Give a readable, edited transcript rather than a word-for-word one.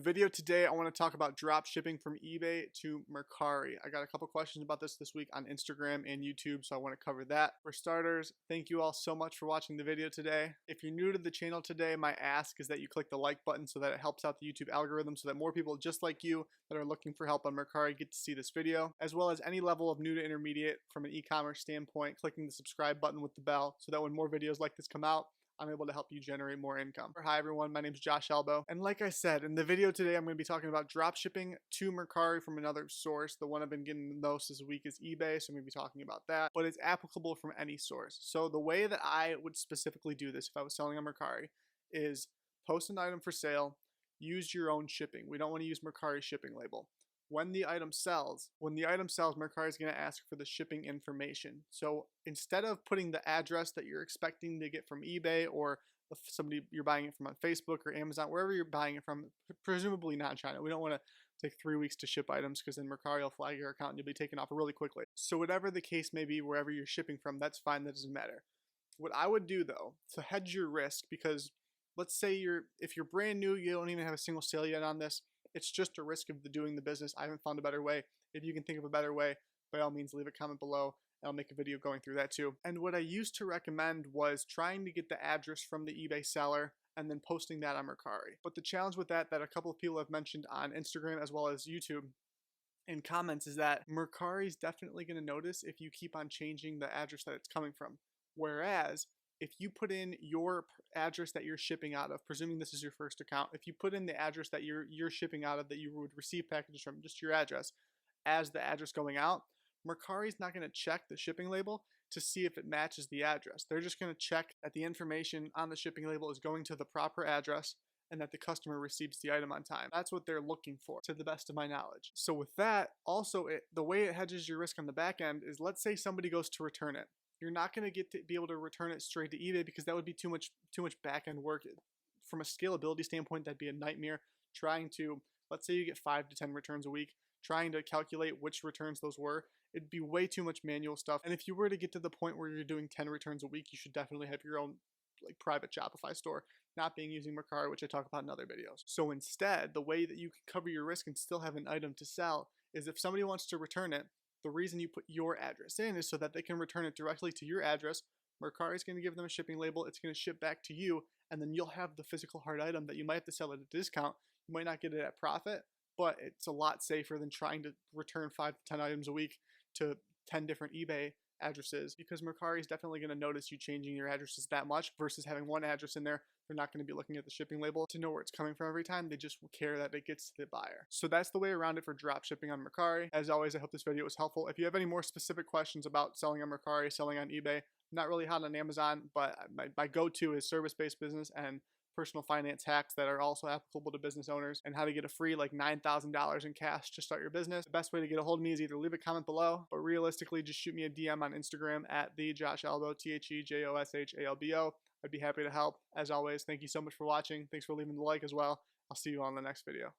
video today, I want to talk about drop shipping from eBay to Mercari. I got a couple questions about this week on Instagram and YouTube, so I want to cover that. For starters, thank you all so much for watching the video today. If you're new to the channel today, my ask is that you click the like button so that it helps out the YouTube algorithm so that more people just like you that are looking for help on Mercari get to see this video, as well as any level of new to intermediate from an e-commerce standpoint, clicking the subscribe button with the bell so that when more videos like this come out, I'm able to help you generate more income. Hi everyone, my name is Josh Elbow, and like I said, in the video today I'm going to be talking about drop shipping to Mercari from another source. The one I've been getting the most this week is eBay, so I'm going to be talking about that, but it's applicable from any source. So the way that I would specifically do this if I was selling on Mercari is post an item for sale, use your own shipping. We don't want to use Mercari shipping label. When the item sells, Mercari is going to ask for the shipping information. So instead of putting the address that you're expecting to get from eBay, or if somebody you're buying it from on Facebook or Amazon, wherever you're buying it from, presumably not China. We don't want to take 3 weeks to ship items because then Mercari will flag your account and you'll be taken off really quickly. So whatever the case may be, wherever you're shipping from, that's fine. That doesn't matter. What I would do though, to hedge your risk, because let's say if you're brand new, you don't even have a single sale yet on this, it's just a risk of doing the business. I haven't found a better way. If you can think of a better way, by all means, leave a comment below and I'll make a video going through that too. And what I used to recommend was trying to get the address from the eBay seller and then posting that on Mercari. But the challenge with that a couple of people have mentioned on Instagram as well as YouTube in comments is that Mercari is definitely going to notice if you keep on changing the address that it's coming from. Whereas if you put in your address that you're shipping out of, presuming this is your first account, if you put in the address that you're shipping out of, that you would receive packages from, just your address, as the address going out, Mercari is not going to check the shipping label to see if it matches the address. They're just going to check that the information on the shipping label is going to the proper address and that the customer receives the item on time. That's what they're looking for, to the best of my knowledge. So with that, also the way it hedges your risk on the back end is, let's say somebody goes to return it. You're not going to be able to return it straight to eBay because that would be too much back end work. From a scalability standpoint, that'd be a nightmare. Trying to, let's say you get 5 to 10 returns a week, trying to calculate which returns those were, it'd be way too much manual stuff. And if you were to get to the point where you're doing 10 returns a week, you should definitely have your own private Shopify store, not being using Mercari, which I talk about in other videos. So instead, the way that you can cover your risk and still have an item to sell is if somebody wants to return it, the reason you put your address in is so that they can return it directly to your address. Mercari is going to give them a shipping label. It's going to ship back to you, and then you'll have the physical hard item that you might have to sell at a discount. You might not get it at profit, but it's a lot safer than trying to return 5 to 10 items a week to 10 different eBay addresses, because Mercari is definitely going to notice you changing your addresses that much versus having one address in there. They're not going to be looking at the shipping label to know where it's coming from every time. They just care that it gets to the buyer. So that's the way around it for drop shipping on Mercari. As always, I hope this video was helpful. If you have any more specific questions about selling on Mercari, selling on eBay, I'm not really hot on Amazon, but my go-to is service-based business and personal finance hacks that are also applicable to business owners, and how to get a free $9,000 in cash to start your business. The best way to get a hold of me is either leave a comment below, but realistically just shoot me a DM on Instagram at @TheJoshAlbo, TheJoshAlbo. I'd be happy to help. As always, thank you so much for watching. Thanks for leaving the like as well. I'll see you on the next video.